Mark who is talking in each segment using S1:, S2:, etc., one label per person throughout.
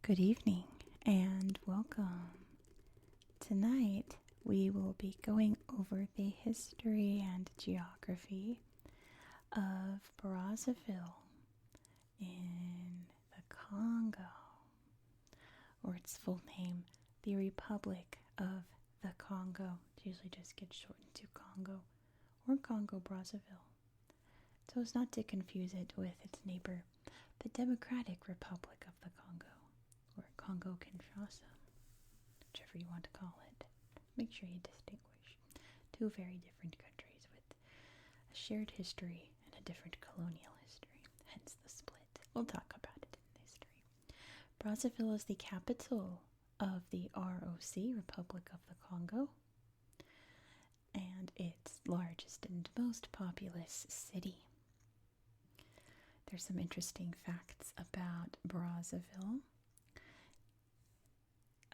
S1: Good evening and welcome. Tonight we will be going over the history and geography of Brazzaville in the Congo, or its full name, the Republic of the Congo. It usually just gets shortened to Congo or Congo Brazzaville, so as not to confuse it with its neighbor, the Democratic Republic of the Congo, or Congo Kinshasa, whichever you want to call it. Make sure you distinguish two very different countries with a shared history and a different colonial history, hence the split. We'll talk about it in history. Brazzaville is the capital of the ROC, Republic of the Congo, and its largest and most populous city. There's some interesting facts about Brazzaville.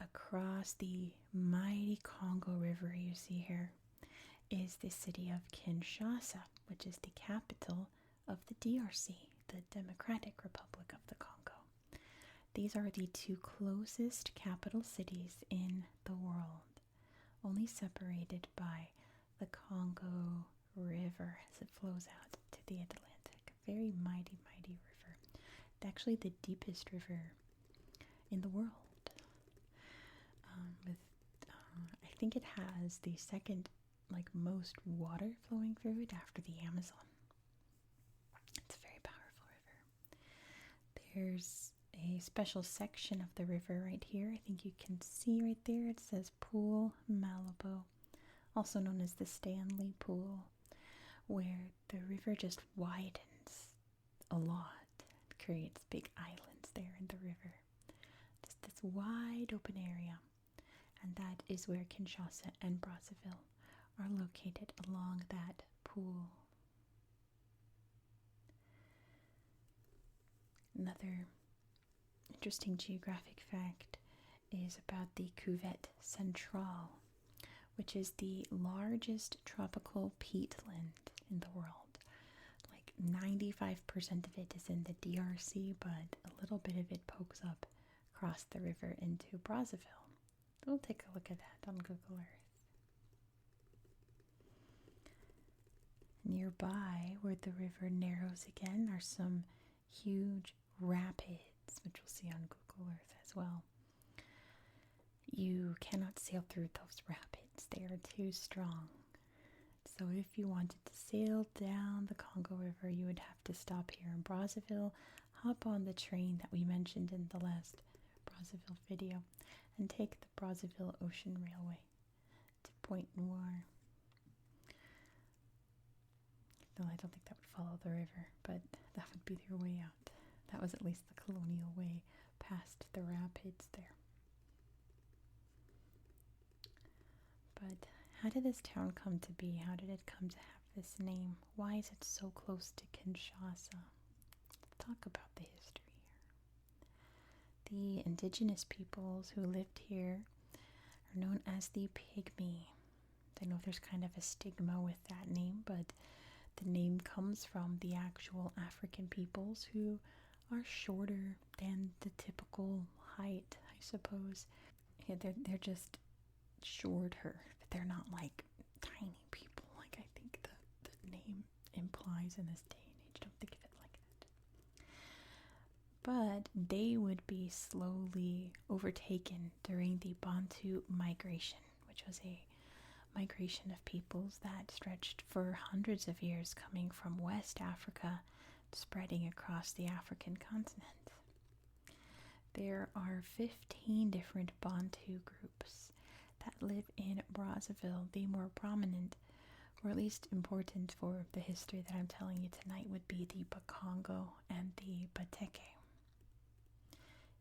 S1: Across the mighty Congo River you see here is the city of Kinshasa, which is the capital of the DRC, the Democratic Republic of the Congo. These are the two closest capital cities in the world, only separated by the Congo River as it flows out to the Atlantic. A very mighty, mighty river. It's actually the deepest river in the world. I think it has the second most water flowing through it after the Amazon. It's a very powerful river. There's a special section of the river right here. I think you can see right there. It says Pool Malibu, also known as the Stanley Pool, where the river just widens a lot. It creates big islands there in the river. Just this wide open area. And that is where Kinshasa and Brazzaville are located, along that pool. Another interesting geographic fact is about the Cuvette Centrale, which is the largest tropical peatland in the world. 95% of it is in the DRC, but a little bit of it pokes up across the river into Brazzaville. We'll take a look at that on Google Earth. Nearby, where the river narrows again, are some huge rapids, which we'll see on Google Earth as well. You cannot sail through those rapids. They are too strong. So if you wanted to sail down the Congo River, you would have to stop here in Brazzaville, hop on the train that we mentioned in the last Brazzaville video, and take the Brazzaville Ocean Railway to Point Noir. No, I don't think that would follow the river, but that would be their way out. That was at least the colonial way past the rapids there. But how did this town come to be? How did it come to have this name? Why is it so close to Kinshasa? Let's talk about the history. The indigenous peoples who lived here are known as the Pygmy. I know there's kind of a stigma with that name, but the name comes from the actual African peoples who are shorter than the typical height, I suppose. Yeah, they're just shorter, but they're not tiny people like I think the name implies in this day and age. Don't think of it like that. But they would be slowly overtaken during the Bantu migration, which was a migration of peoples that stretched for hundreds of years, coming from West Africa, spreading across the African continent. There are 15 different Bantu groups that live in Brazzaville. The more prominent, or at least important for the history that I'm telling you tonight, would be the Bakongo and the Bateke.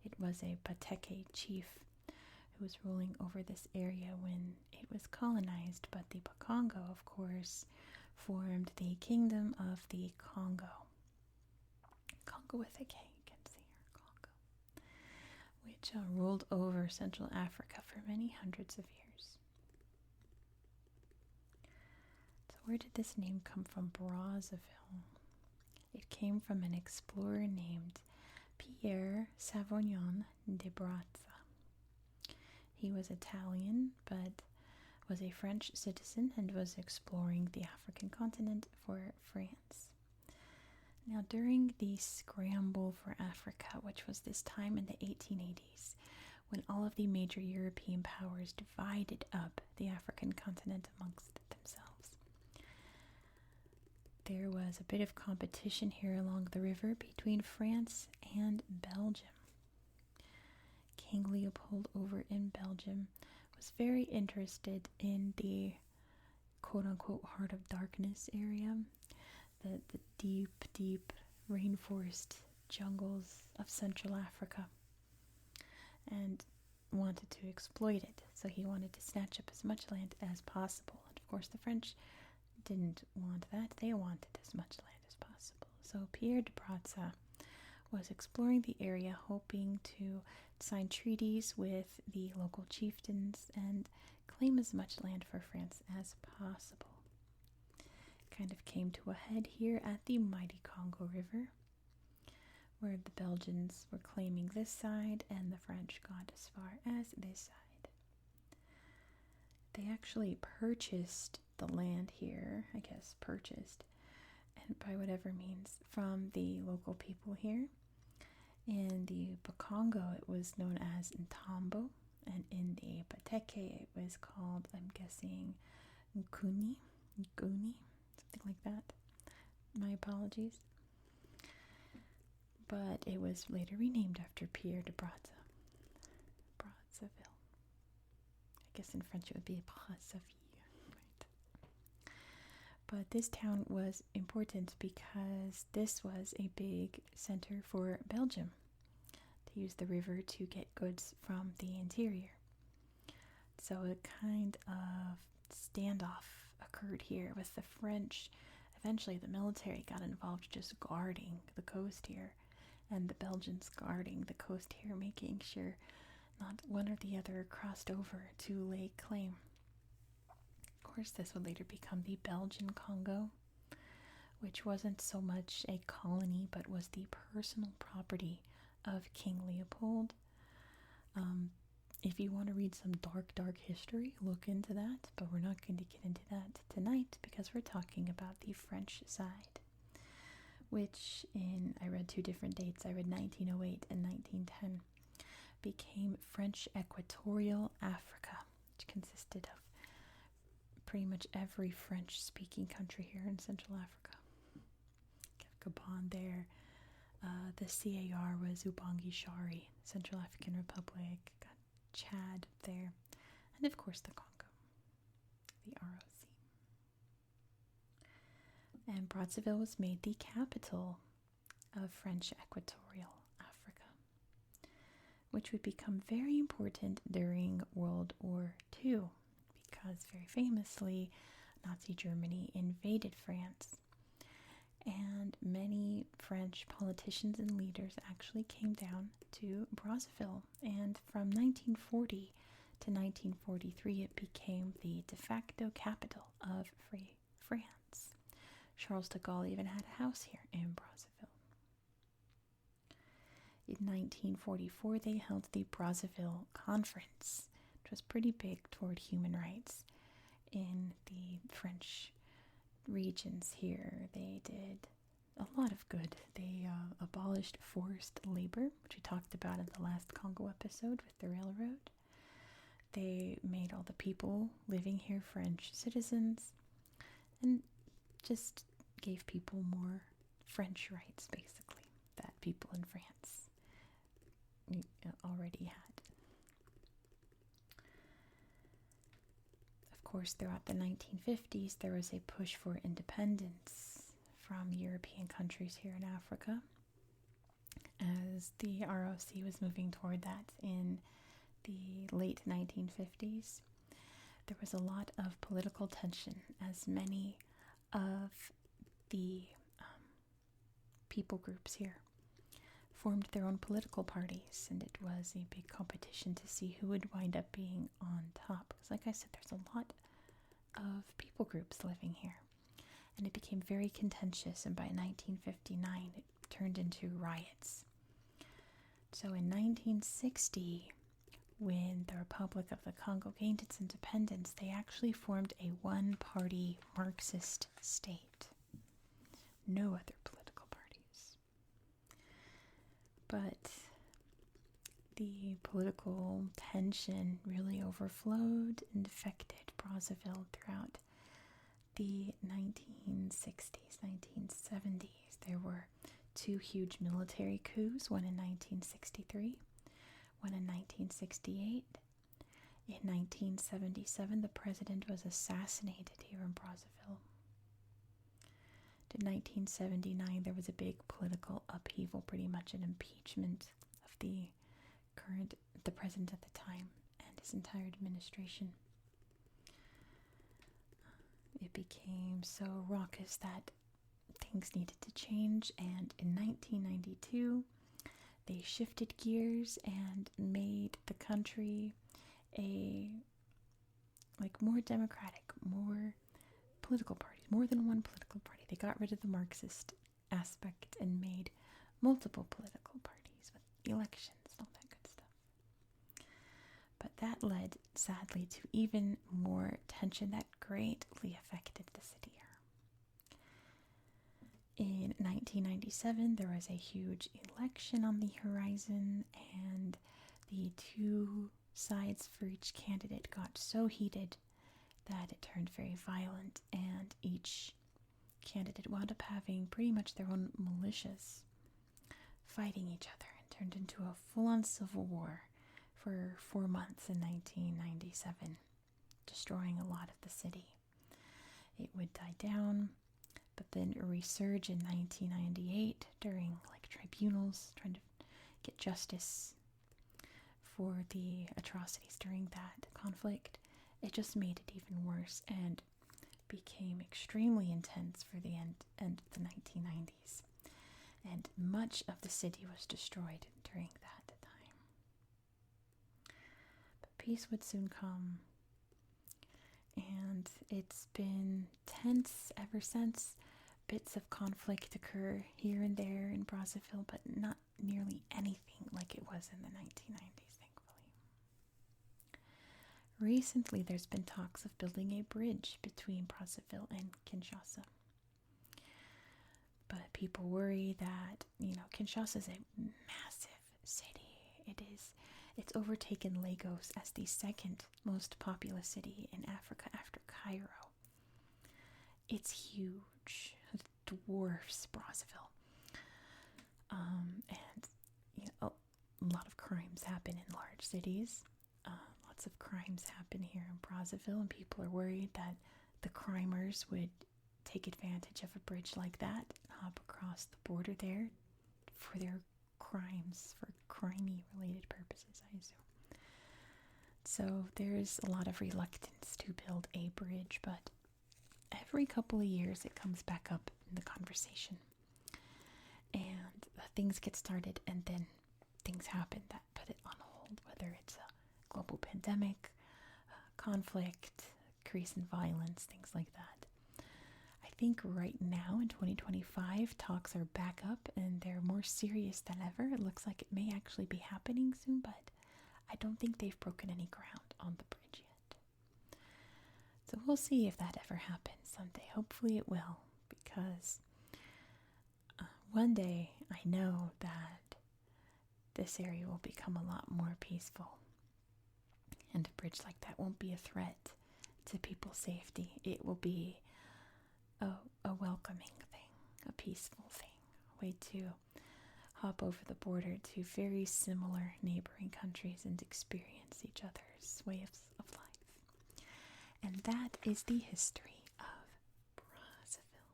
S1: It was a Bateke chief who was ruling over this area when it was colonized, but the Bakongo, of course, formed the Kingdom of the Congo. Congo with a K, you can see here, Congo. Which ruled over Central Africa for many hundreds of years. So where did this name come from, Brazzaville? It came from an explorer named Pierre Savognon de Brazza. He was Italian, but was a French citizen and was exploring the African continent for France. Now, during the scramble for Africa, which was this time in the 1880s, when all of the major European powers divided up the African continent amongst themselves, there was a bit of competition here along the river between France and Belgium. King Leopold over in Belgium was very interested in the quote-unquote heart of darkness area, the deep, deep rainforest jungles of Central Africa, and wanted to exploit it. So he wanted to snatch up as much land as possible. And of course the French didn't want that. They wanted as much land as possible. So Pierre de Brazza was exploring the area, hoping to sign treaties with the local chieftains and claim as much land for France as possible. Kind of came to a head here at the mighty Congo River, where the Belgians were claiming this side and the French got as far as this side. They actually purchased the land here, and by whatever means, from the local people here. In the Bakongo, it was known as Ntambo, and in the Bateke, it was called, I'm guessing, Nkuni, something like that. My apologies. But it was later renamed after Pierre de Brazza. Brazzaville. I guess in French it would be Brazzaville, right? But this town was important because this was a big center for Belgium to use the river to get goods from the interior. So a kind of standoff occurred here with the French. Eventually the military got involved just guarding the coast here, and the Belgians guarding the coast here, making sure not one or the other crossed over to lay claim. Of course, this would later become the Belgian Congo, which wasn't so much a colony, but was the personal property of King Leopold. If you want to read some dark history, look into that, but we're not going to get into that tonight because we're talking about the French side, which I read two different dates. I read 1908 and 1910, became French Equatorial Africa, which consisted of pretty much every French-speaking country here in Central Africa. Gabon there. The CAR was Ubangi Shari, Central African Republic. Got Chad there. And of course the Congo, the ROC. And Brazzaville was made the capital of French Equatorial Africa, which would become very important during World War II because very famously Nazi Germany invaded France, and many French politicians and leaders actually came down to Brazzaville, and from 1940 to 1943 it became the de facto capital of Free France. Charles de Gaulle even had a house here in Brazzaville. In 1944 they held the Brazzaville Conference, which was pretty big toward human rights in the French regions here. They did a lot of good. They abolished forced labor, which we talked about in the last Congo episode with the railroad. They made all the people living here French citizens and just gave people more French rights, basically, that people in France already had. Of course, throughout the 1950s, there was a push for independence from European countries here in Africa, as the ROC was moving toward that in the late 1950s. There was a lot of political tension, as many of the people groups here formed their own political parties, and it was a big competition to see who would wind up being on top. Because like I said, there's a lot of people groups living here, and it became very contentious, and by 1959 it turned into riots. So in 1960, when the Republic of the Congo gained its independence, they actually formed a one-party Marxist state. No other political parties. But the political tension really overflowed and affected Brazzaville throughout the 1960s, 1970s. There were two huge military coups, one in 1963, one in 1968. In 1977, the president was assassinated here in Brazzaville. In 1979, there was a big political upheaval, pretty much an impeachment of the president at the time and his entire administration. It became so raucous that things needed to change, and in 1992, they shifted gears and made the country more democratic, more political parties, more than one political party. They got rid of the Marxist aspect and made multiple political parties with elections and all that good stuff. But that led, sadly, to even more tension that greatly affected the city here. In 1997, there was a huge election on the horizon, and the two sides for each candidate got so heated that it turned very violent, and each candidate wound up having pretty much their own militias fighting each other, and turned into a full-on civil war for 4 months in 1997, destroying a lot of the city. It would die down, but then resurge in 1998 during tribunals trying to get justice for the atrocities during that conflict. It just made it even worse and became extremely intense for the end of the 1990s. And much of the city was destroyed during that time. But peace would soon come. And it's been tense ever since. Bits of conflict occur here and there in Brazzaville, but not nearly anything like it was in the 1990s, thankfully. Recently, there's been talks of building a bridge between Brazzaville and Kinshasa. But people worry that, Kinshasa is a massive city. It's overtaken Lagos as the second most populous city in Africa after Cairo. It's huge. It dwarfs Brazzaville. And a lot of crimes happen in large cities. Lots of crimes happen here in Brazzaville, and people are worried that the crimers would take advantage of a bridge like that, hop across the border there for their crimes, for crimey related purposes, I assume. So there's a lot of reluctance to build a bridge, but every couple of years it comes back up in the conversation. And things get started, and then things happen that put it on hold, whether it's a global pandemic, conflict, increase in violence, things like that. I think right now in 2025, talks are back up and they're more serious than ever. It looks like it may actually be happening soon, but I don't think they've broken any ground on the bridge yet. So we'll see if that ever happens someday. Hopefully it will, because one day I know that this area will become a lot more peaceful. And a bridge like that won't be a threat to people's safety. It will be a welcoming thing, a peaceful thing, a way to hop over the border to very similar neighboring countries and experience each other's ways of life. And that is the history of Brazzaville.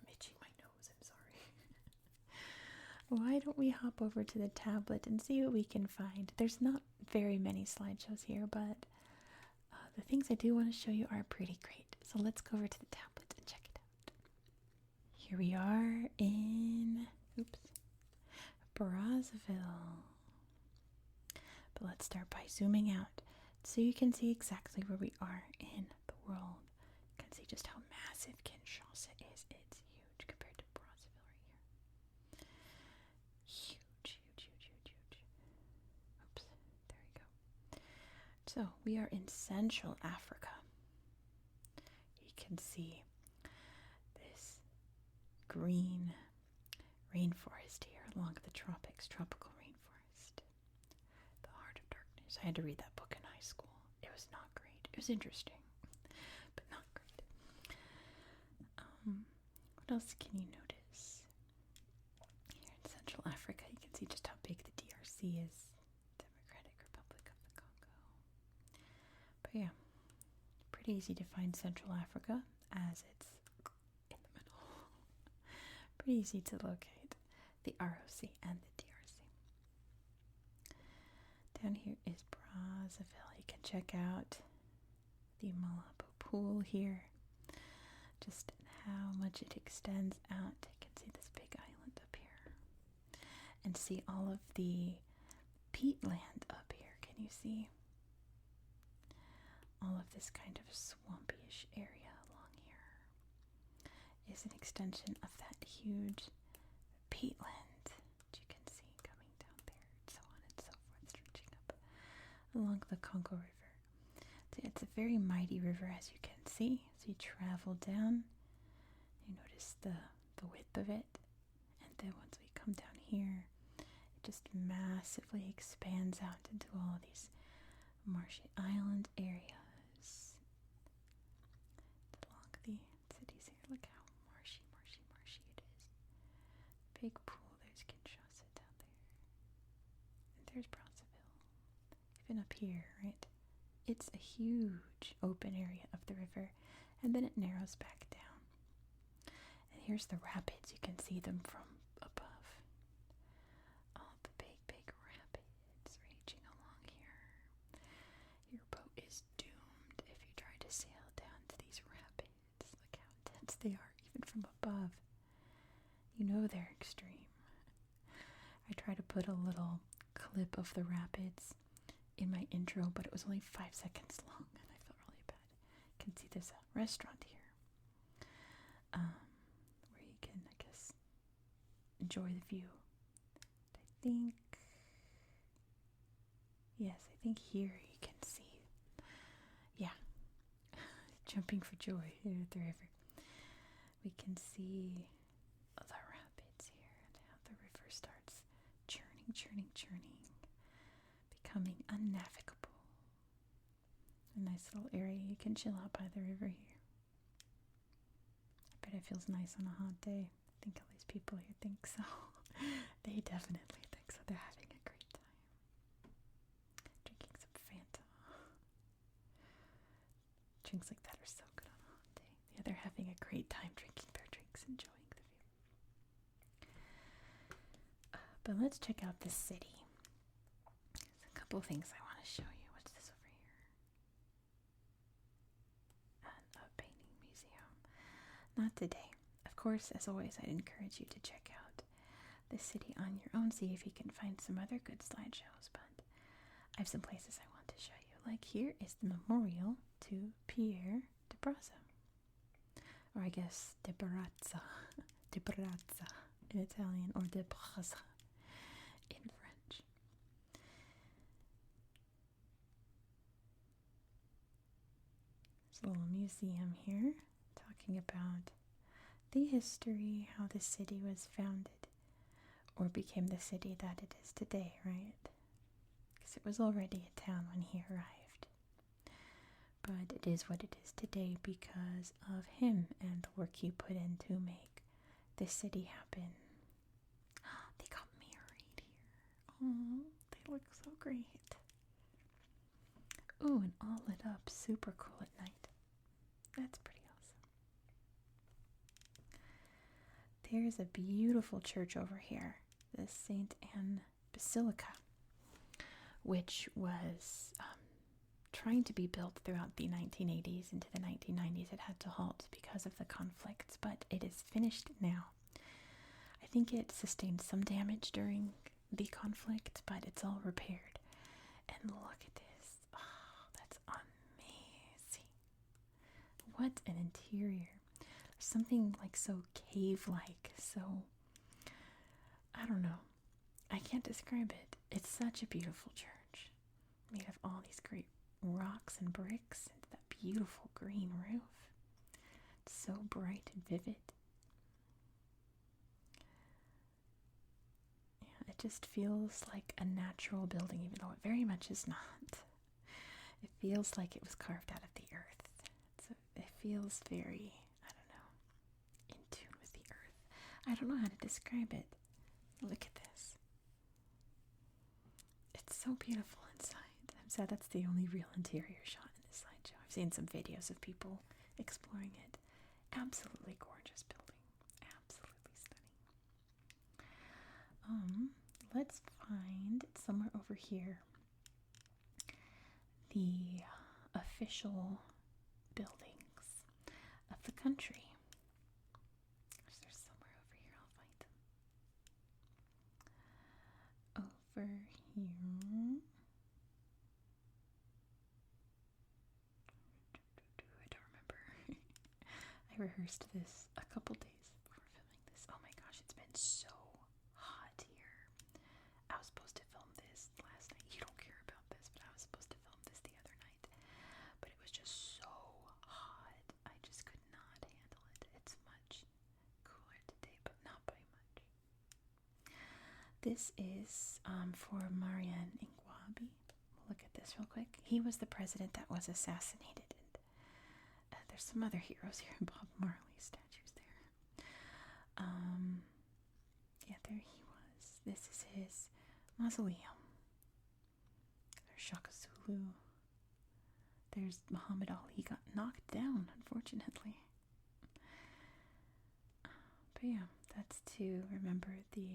S1: I'm itching my nose, I'm sorry. Why don't we hop over to the tablet and see what we can find? There's not very many slideshows here, but the things I do want to show you are pretty great. So let's go over to the tablet and check it out. Here we are in, Brazzaville. But let's start by zooming out so you can see exactly where we are in the world. You can see just how massive Kinshasa is. It's huge compared to Brazzaville right here. Huge, huge, huge, So we are in Central Africa. You can see this green rainforest here along the tropics, tropical rainforest. The Heart of Darkness. I had to read that book in high school. It was not great. It was interesting, but not great. What else can you notice? Here in Central Africa, you can see just how big the DRC is. Democratic Republic of the Congo. But yeah, pretty easy to find Central Africa as it's in the middle. Pretty easy to locate the ROC and the DRC. Down here is Brazzaville. You can check out the Malabo Pool here. Just how much it extends out. You can see this big island up here. And see all of the peatland up here. Can you see? All of this kind of swampy-ish area along here is an extension of that huge peatland that you can see coming down there, and so on and so forth, stretching up along the Congo River. So it's a very mighty river, as you can see. So you travel down, you notice the width of it, and then once we come down here, it just massively expands out into all of these marshy island areas along the cities here. Look how marshy it is. Big pool. There's Kinshasa down there. And there's Brazzaville. Even up here, right? It's a huge open area of the river, and then it narrows back down. And here's the rapids. You can see them from above. All the big rapids raging along here. Your boat is doomed if you try to sail down to these rapids. Look how intense they are, even from above. You know they're extreme. I tried to put a little clip of the rapids in my intro, but it was only 5 seconds long, and I felt really bad. You can see there's a restaurant here where you can, I guess, enjoy the view. I think here you can see, jumping for joy here at the river. We can see the rapids here and how the river starts churning, becoming unnavigable. A nice little area you can chill out by the river here. I bet it feels nice on a hot day. I think all these people here think so. They definitely think so. They're having a great time. Drinking some Fanta. Drinks like that are so good on a hot day. Yeah, they're having a great time drinking their drinks, enjoying the view. But let's check out this city. There's a couple things I want to show you. What's this over here? A painting museum. Not today. Of course, as always, I'd encourage you to check out the city on your own. See if you can find some other good slideshows. But I have some places I want to show you. Like here is the memorial to Pierre de Brazza. Or I guess de Brazza. De Brazza in Italian, or de Brazza in French. There's a little museum here talking about the history, how the city was founded or became the city that it is today, right? Because it was already a town when he arrived. But it is what it is today because of him and the work he put in to make this city happen. They got married here. Oh, they look so great. Ooh, and all lit up, super cool at night. That's pretty awesome. There's a beautiful church over here, the St. Anne Basilica, which was trying to be built throughout the 1980s into the 1990s. It had to halt because of the conflicts, but it is finished now. I think it sustained some damage during the conflict, but it's all repaired. And look at this. Oh, that's amazing. What an interior. Something like so cave-like, so, I don't know. I can't describe it. It's such a beautiful church, made of all these great rocks and bricks into that beautiful green roof. It's so bright and vivid. Yeah, it just feels like a natural building, even though it very much is not. It feels like it was carved out of the earth. It feels very, I don't know, in tune with the earth. I don't know how to describe it. Look at this. It's so beautiful inside. I'm sad that's the only real interior shot in this slideshow. I've seen some videos of people exploring it. Absolutely gorgeous building. Absolutely stunning. Let's find somewhere over here the official buildings of the country. There's somewhere over here. I'll find them. Over here. I don't remember. I rehearsed this a couple days before filming this. Oh my gosh, it's been so hot here. I was supposed to film this last night. You don't care about this, but I was supposed to film this the other night. But it was just so hot. I just could not handle it. It's much cooler today, but not by much. This is for Marianne Ingwabi. We'll look at this real quick. He was the president that was assassinated. And there's some other heroes here. Bob Marley statues there. Yeah, there he was. This is his mausoleum. There's Shaka Zulu. There's Muhammad Ali. He got knocked down, unfortunately. But yeah, that's to remember the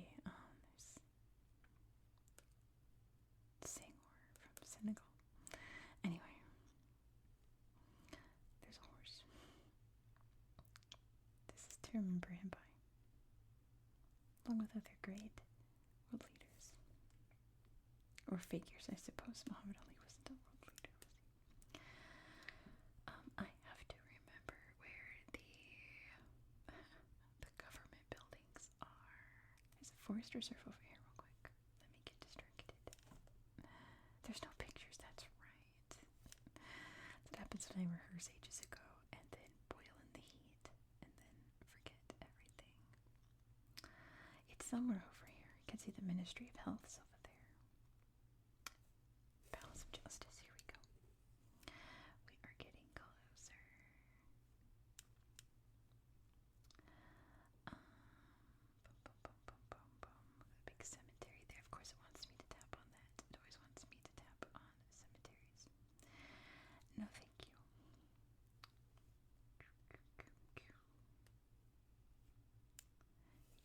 S1: there's Senghor from Senegal. Anyway, there's a horse. This is to remember him by, along with other great world leaders. Or figures, I suppose. Muhammad Ali wasn't a world leader, was he? I have to remember where the government buildings are. There's a forest reserve over here real quick. Let me get distracted. There's no pictures, that's right. That happens when I rehearse ages ago and then boil in the heat and then forget everything. It's somewhere over here. You can see the Ministry of Health is over there. Palace of Justice, here we go. We are getting closer. A big cemetery there. Of course it wants me to tap on that. It always wants me to tap on cemeteries. No, thank you.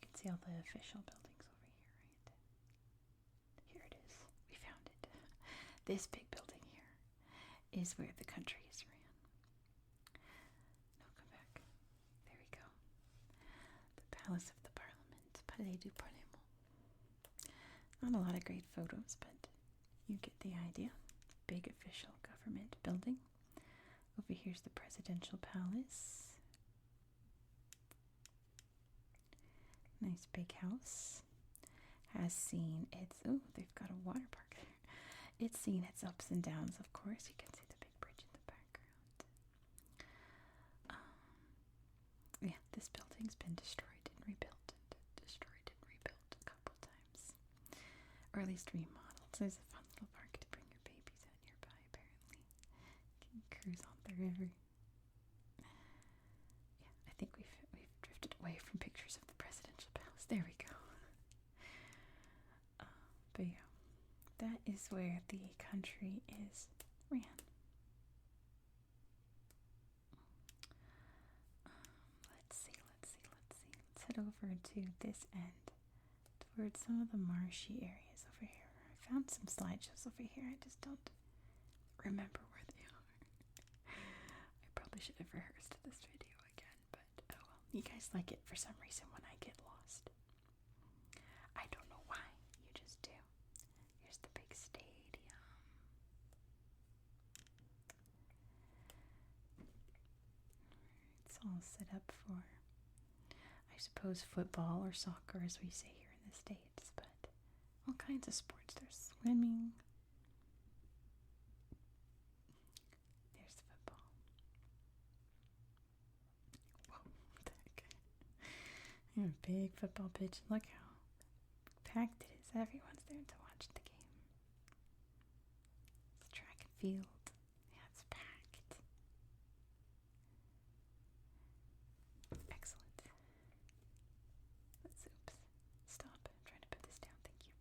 S1: You can see all the official buildings over here, right? Here it is. We found it. This big building here is where the country is ran. No, come back. There we go. The Palace of the Parliament. Palais du Parlement. Not a lot of great photos, but you get the idea. Big official government building. Over here's the presidential palace. Nice big house. Has seen its, oh, they've got a water park there. It's seen its ups and downs, of course. You can see the big bridge in the background. Yeah, this building's been destroyed and rebuilt, a couple times. Or at least remodeled. So there's a fun little park to bring your babies out nearby, apparently. You can cruise on the river. Yeah, I think we've drifted away from pictures of the presidential palace. There we go. But yeah, that is where the country is ran. Let's see. Let's head over to this end, towards some of the marshy areas over here. I found some slideshows over here. I just don't remember where they are. I probably should have rehearsed this video again, but oh well. You guys like it for some reason when I get lost. I don't know why. You just do. Here's the big stadium. It's all set up for, I suppose, football or soccer, as we say here in the States, but all kinds of sports. There's swimming. A big football pitch. Look how packed it is. Everyone's there to watch the game. It's track and field. Yeah, it's packed. Excellent. Oops. Stop. I'm trying to put this down. Thank you.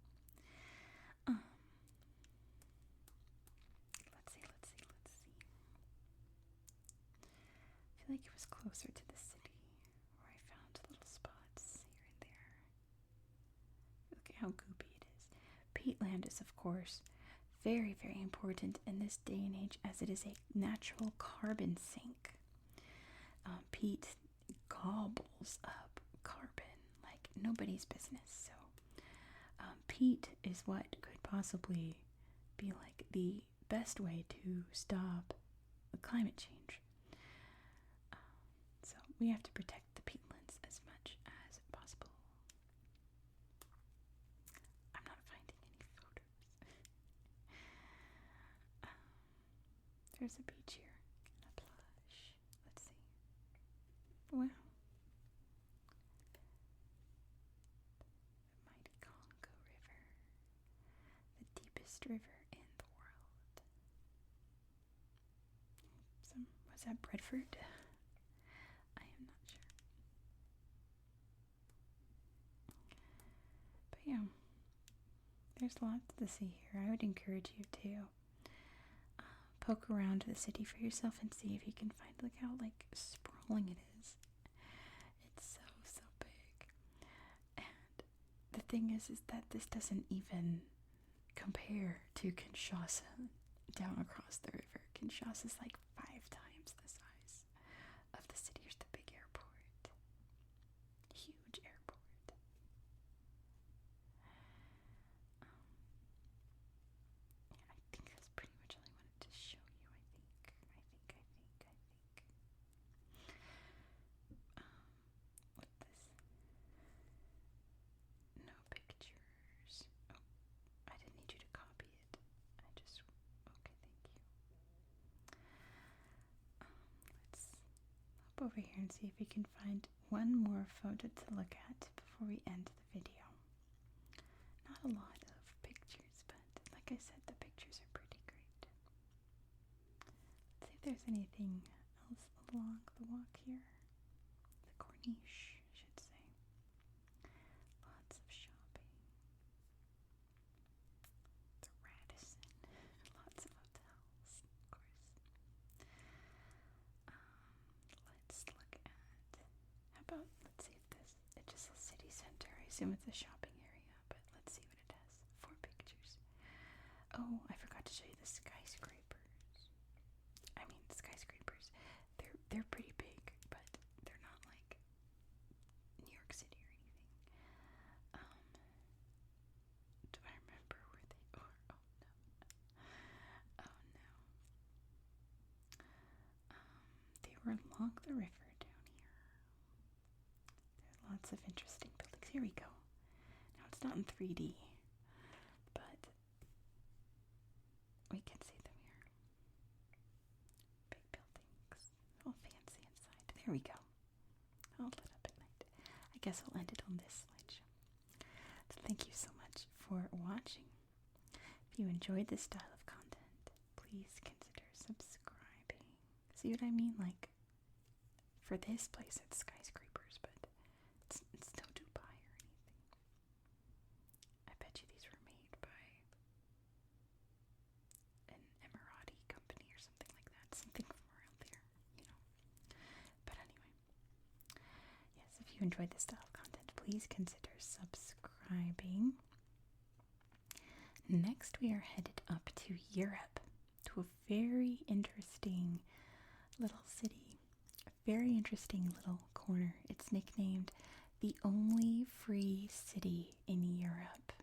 S1: Let's see. I feel like it was closer to the city where I found little spots here and there. Look at how goopy it is. Peatland is, of course, very, very important in this day and age as it is a natural carbon sink. Peat gobbles up carbon like nobody's business. So peat is what could possibly be like the best way to stop climate change. So we have to protect the peatlands as much as possible. I'm not finding any photos. There's a beach here and a plage. Let's see. Wow. The mighty Congo River. The deepest river in the world. Was that Bradford? I am not sure. But yeah, there's lots to see here. I would encourage you to poke around the city for yourself and see if you can find, look how like sprawling it is. It's so big. And the thing is that this doesn't even compare to Kinshasa down across the river. Kinshasa is like 5 times the size of the city. Here's the big airport. Huge airport. Yeah, I think that's pretty much all I wanted to show you. I think. What this? No pictures. Oh, I didn't need you to copy it. Okay, thank you. Let's hop over here and see if we can find one more photo to look at before we end the video. Not a lot of pictures, but like I said, the pictures are pretty great. Let's see if there's anything else along the walk here. The Corniche, I should say. Lots of shopping. The Radisson. Lots of hotels, of course. Let's look at, let's see if it just says city center. I assume it's a shopping area, but let's see what it has. 4 pictures. Oh, I forgot to show you the skyscrapers. They're pretty big, but they're not like New York City or anything. Do I remember where they are? Oh no. They were along the river down here. There's lots of interesting buildings. Here we go. Now it's not in 3D, but we can see them here. Big buildings. All fancy inside. There we go. All lit up at night. I guess I'll end it on this slideshow. So thank you so much for watching. If you enjoyed this style of content, please consider subscribing. See what I mean? Like, for this place it's skyscrapers, but it's no Dubai or anything. I bet you these were made by an Emirati company or something like that. Something from around there, you know. But anyway, yes, if you enjoyed this style of content, please consider subscribing. Next, we are headed up to Europe, to a very interesting little city, a very interesting little corner. It's nicknamed the only free city in Europe.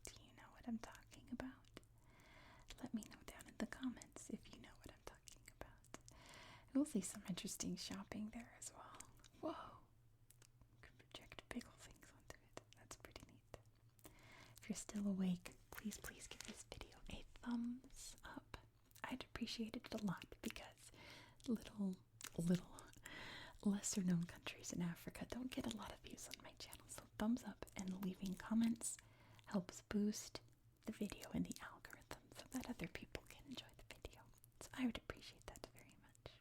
S1: Do you know what I'm talking about? Let me know down in the comments if you know what I'm talking about. You'll see some interesting shopping there as well. Whoa! You can project big old things onto it. That's pretty neat. If you're still awake, please give this video a thumbs up. I'd appreciate it a lot because little lesser known countries in Africa don't get a lot of views on my channel, so thumbs up and leaving comments helps boost the video in the algorithm so that other people can enjoy the video. So I would appreciate that very much.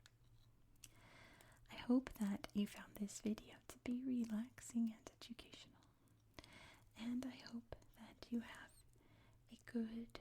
S1: I hope that you found this video to be relaxing and educational, and I hope that you have a good